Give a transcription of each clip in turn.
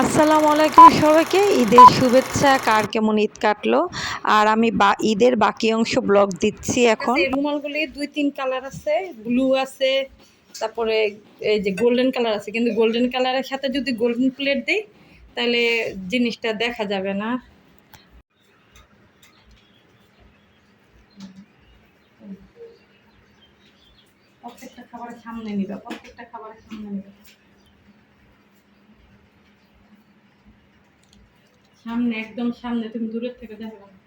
আসসালামু আলাইকুম সবাইকে, ঈদের শুভেচ্ছা। কার কেমন ঈদ কাটলো? আর আমি ঈদের বাকি অংশ ব্লগ দিচ্ছি এখন। রুমালগুলি 2-3 কালার আছে, ব্লু আছে, তারপরে এই যে গোল্ডেন কালার আছে, কিন্তু গোল্ডেন কালারের সাথে যদি গোল্ডেন প্লেট দেই তাহলে জিনিসটা দেখা যাবে না। প্রত্যেকটা খাবারের সামনে নিবা, প্রত্যেকটা খাবারের সামনে নিবা, সামনে, একদম সামনে, তুমি দূরের থেকে দেখো না।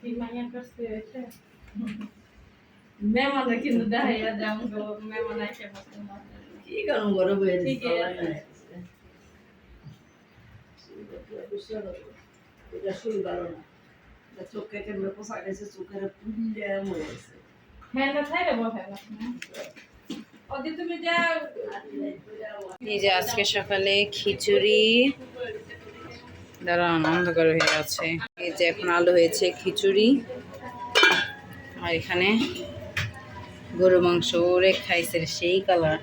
এই মাইয়ার কাছে এসে মেহমানরা কিন্তু দেখাইয়া দাম গো, মেহমান এসে কি করুন বড় বইয়ের এটা শুরু ভালো না, চোখে কেমন পোষা গেছে, চোখের পুড়িয়ে মরে গেছে। হ্যাঁ না খাই রে বসে না ওদি তুমি যা। এই যে আজকে সকালে খিচুড়ি, দাঁড়ান অন্ধকার হয়ে আছে। এই যে এখন আলু হয়েছে খিচুড়ি, আর এখানে গরু মাংস ওরে খাইছে সেই কালার।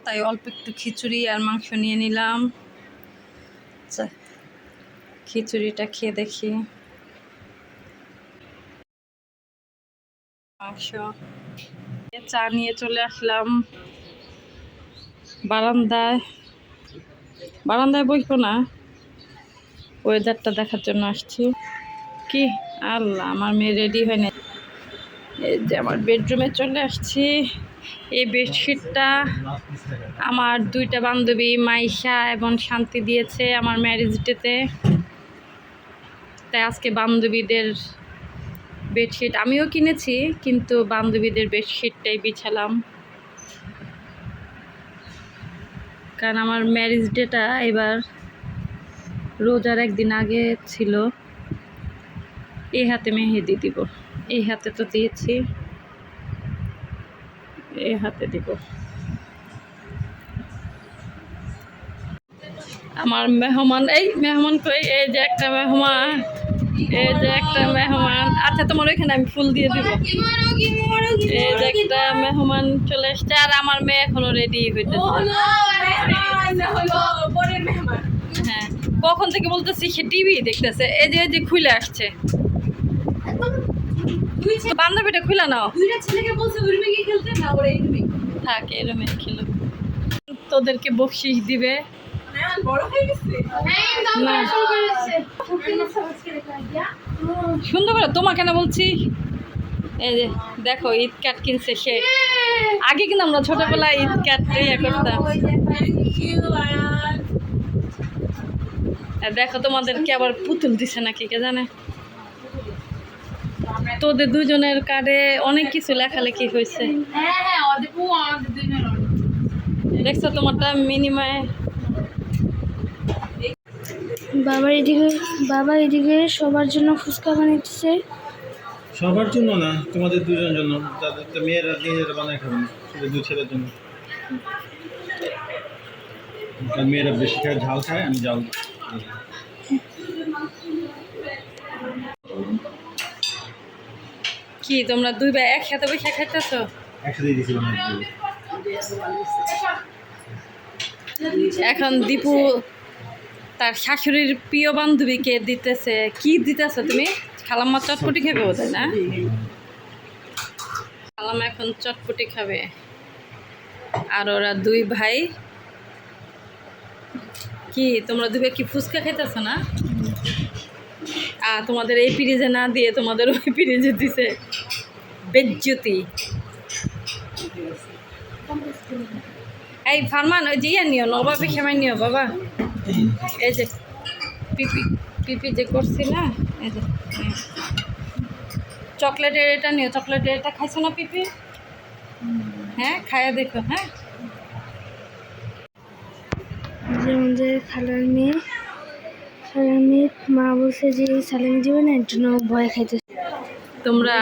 তাই অল্প একটু খিচুড়ি আর মাংস নিয়ে নিলাম। খিচুড়িটা খেয়ে দেখি। মাংস চা নিয়ে চলে আসলাম বারান্দায়। বারান্দায় বসবো না, ওয়েদারটা দেখার জন্য আসছি। কি আল্লাহ, আমার মেয়ে রেডি হয় না। এই যে আমার বেডরুমে চলে আসছি। এই বেডশিটটা আমার 2টা বান্ধবী মাইশা এবং শান্তি দিয়েছে আমার ম্যারেজ ডেতে। তাই আজকে বান্ধবীদের বেডশিট আমিও কিনেছি, কিন্তু বান্ধবীদের বেডশিটটাই বিছালাম, কারণ আমার ম্যারেজ ডেটা এবার রোজার একদিন আগে ছিল। এই হাতে মেহেদি দিব, এই হাতে তো দিয়েছি, এই হাতে দিব। আমার মেহমান, এই মেহমান কই? এই যে একটা মেহমান, এই যে একটা মেহমান। আচ্ছা তোমার ওইখানে আমি ফুল দিয়ে দিব। এই যে একটা মেহমান চলে এসছে, আর আমার মেয়ে এখনো রেডি হইতেছে। হ্যাঁ, কখন থেকে বলতেছি সে টিভি দেখতেছে। এই যে খুলে আসছে, বান্ধবীটা খুলে নাও। থাক, এই রুমে খেলো। তোদেরকে বকশিস দিবে। সুন্দর করে তোমাকে না বলছি। এই যে দেখো ঈদ কার্ড কিনছে সে। আগে কিন্তু আমরা ছোটবেলায় ঈদ কার্ড ইয়ে করতাম। দেখো তোমাদেরকে আবার পুতুল দিছে নাকি কে জানে। তোদের দুজনের কার্ডে অনেক কিছু লেখালেখি হয়েছে। দেখছো তোমারটা মিনিমায়। বাবা এদিকে সবার জন্য ফুচকা বানাচ্ছে। সবার জন্য না, তোমাদের দুজনের জন্য। যাদের মেয়েরা নিজেরা বানায় খাবে না, শুধু 2 ছেলের জন্য। মেয়েরা বেশি খায়, ঝাল খায়, আমি ঝাল। কি তোমরা 2 ভাই একসাথে বসে খাইতেছো? একসাথে দিয়েছি। এখন দীপু তার শাশুড়ির প্রিয় বান্ধবীকে দিতেছে। কি দিতেছো তুমি? খালাম্মা চটপটি খাবে বোধহয় না? খালাম্মা এখন চটপটি খাবে, আর ওরা 2 ভাই। কি তোমরা 2 ভাই কি ফুচকা খাইতেছো না? তোমাদের এই পিরিজে না দিয়ে তোমাদের ওই পিরিজে দিছে। বেজ্জতি। এই ফারমান, ওই যে নিও, নবাবি খেমাই নিও বাবা। এই যে পিপি পিপি যে করছি না, এই যে চকলেটের এটা নিও, চকলেটের এটা খাইছো না পিপি? হ্যাঁ, খাইয়া দেখো। হ্যাঁ, আমাদের খালার মেয়ে মা বলছে যে সালামি দিবে না, এর জন্য ভয় খাইতেছে। তোমরা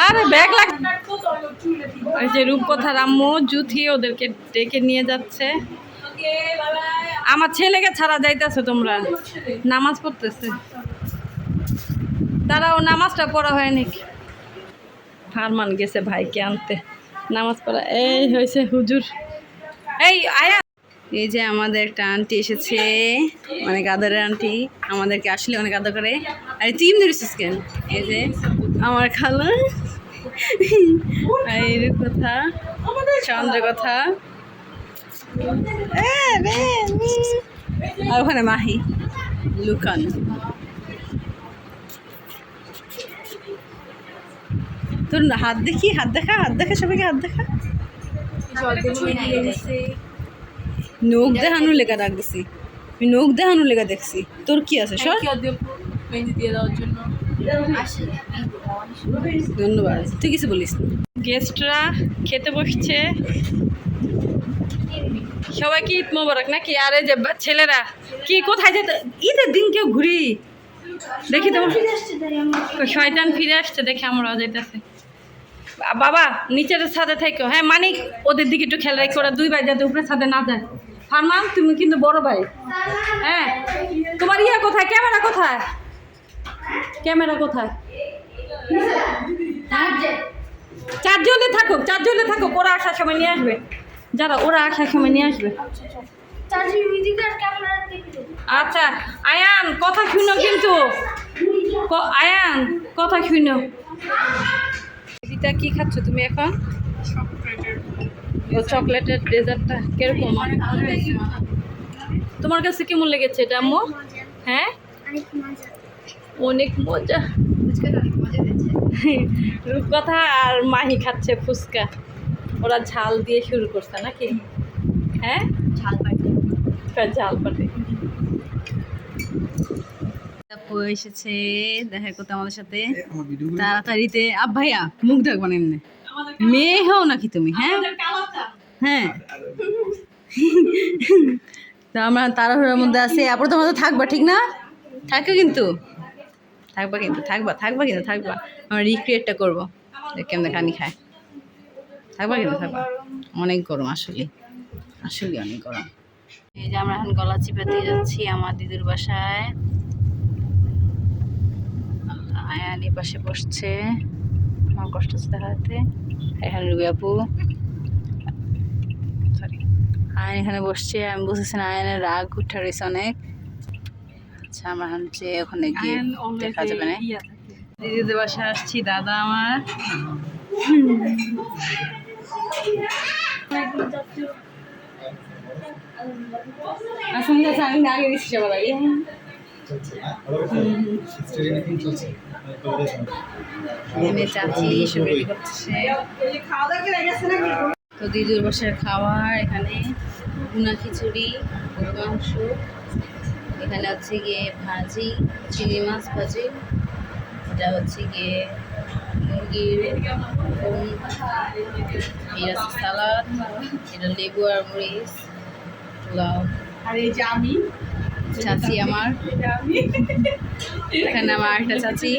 আরে ব্যাগ লাগ। ওই যে রূপকথার আম্মু জুথি ওদেরকে ডেকে নিয়ে যাচ্ছে। আমার ছেলেকে ছাড়া যাইতেছে, তোমরা নামাজ পড়তেছে। তারাও নামাজটা পড়া হয়নি। ফারমান গেছে ভাইকে আনতে। নামাজ পড়া এই হয়েছে হুজুর। এই আয়া, এই যে আমাদের একটা আন্টি এসেছে, অনেক আদরের আন্টি, আমাদেরকে আসলে অনেক আদর করে। আর তুই ধরেছিস কেন? এই যে আমার খালা, এর কথা চন্দ্র কথা, আর ওখানে মাহি লুকান। তোর হাত দেখি, হাত দেখা, হাত দেখা, সবাইকে হাত দেখা। নখ দেখানোর লেখা রাখছি, নখ দেখানোর লেখা দেখছি। তোর কি আছে সর? ধন্যবাদ, তুই কিছু বলিস। গেস্টরা খেতে বসছে, সবাইকে ঈদ মোবারক নাকি? আর এই যে ছেলেরা কি কোথায় যেতে, ঈদের দিন কেউ ঘুরি দেখি তো, শয়তান ফিরে আসছে দেখে আমরা যেতেছে। বাবা নিচের ছাদে থাকো, হ্যাঁ মানিক ওদের দিকে একটু খেয়াল রাখো, ওরা 2 ভাই যাতে উপরে ছাদে না যায়। ফারমান তুমি কিন্তু বড় ভাই, হ্যাঁ তোমার ইয়া কোথায়, ক্যামেরা কোথায়, ক্যামেরা কোথায়? চারজনে থাকুক, চারজনে থাকুক, ওরা আসার সময় নিয়ে আসবে, যারা ওরা আসার সময় নিয়ে আসবে। আচ্ছা আয়ান কথা শুনো কিন্তু, আয়ান কথা শুনো। এটা কি খাচ্ছ তুমি এখন? ও চকলেটের ডেজার্টটা কিরকম তোমার কাছে কেমন লেগেছে এটা আম্মু? হ্যাঁ অনেক মজা। রূপকথা আর মাহি খাচ্ছে ফুচকা, ওরা ঝাল দিয়ে শুরু করছে নাকি? হ্যাঁ ঝাল পাটে আপু এসেছে দেখা করতে আমাদের সাথে তাড়াতাড়িতে। ভাইয়া মুখ দেখবেন এমনি, মেয়ে হও নাকি তুমি? হ্যাঁ হ্যাঁ তা আমরা তাড়াহুড়োর মধ্যে আছি। আপনি তোমার তো থাকবা ঠিক না? থাকো কিন্তু, থাকবা কিন্তু, থাকবা কিন্তু, থাকবা। আমরা রিক্রিয়েটটা করবো কেমন খানি খায়। থাকবা কিন্তু, থাকবা। অনেক গরম আসলে, আসলে অনেক গরম। এই যে আমরা এখন গলা চিপাতে যাচ্ছি আমার দিদির বাসায়। আয়ান এই পাশে বসছে, আমার কষ্ট হচ্ছে দেখাতে। এখানে রুবি আপু, সরি আয়ান এখানে বসছে। আমি বুঝেছি না আয়ানের রাগ উঠে রয়েছে অনেক। আচ্ছা আমরা এখন যে ওখানে গিয়ে দেখা যাবে না। দিদিদের বাসায় আসছি, দাদা আমার আসলে আমি আগে দিচ্ছি সবার আগে। চাচি এসব রেডি করছে। তো দিদির বাসার খাবার এখানে ভুনা খিচুড়ি, গরুর মাংস, এখানে হচ্ছে গিয়ে ভাজি, চিংড়ি মাছ ভাজি, এটা হচ্ছে গিয়ে মুরগির সালাদ, এটা লেবু আর মরিচ, পোলাও। আর এই যে আমি চাচি আমার, এখানে আমার একটা চাচি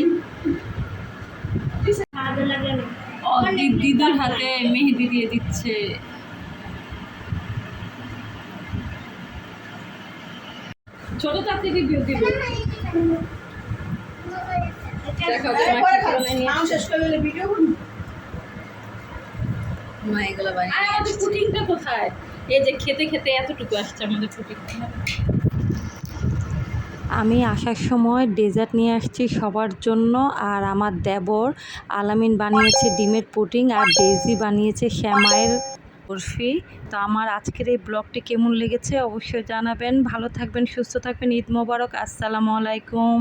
দিদির হাতে মেহেদি দিয়ে দিচ্ছে। ছোট চাচি রিভিউ দিব। পুটিংটা কোথায়? এই যে খেতে খেতে এতটুকু আসছে আমাদের পুটিংটা। আমি আসার সময় ডেজার্ট নিয়ে আসছি সবার জন্য, আর আমার দেবর আলামিন বানিয়েছে ডিমের পুডিং, আর ডেজি বানিয়েছে শ্যামাইয়ের বরফি। তো আমার আজকের এই ব্লগটি কেমন লেগেছে অবশ্যই জানাবেন। ভালো থাকবেন, সুস্থ থাকবেন, ঈদ মোবারক, আসসালামু আলাইকুম।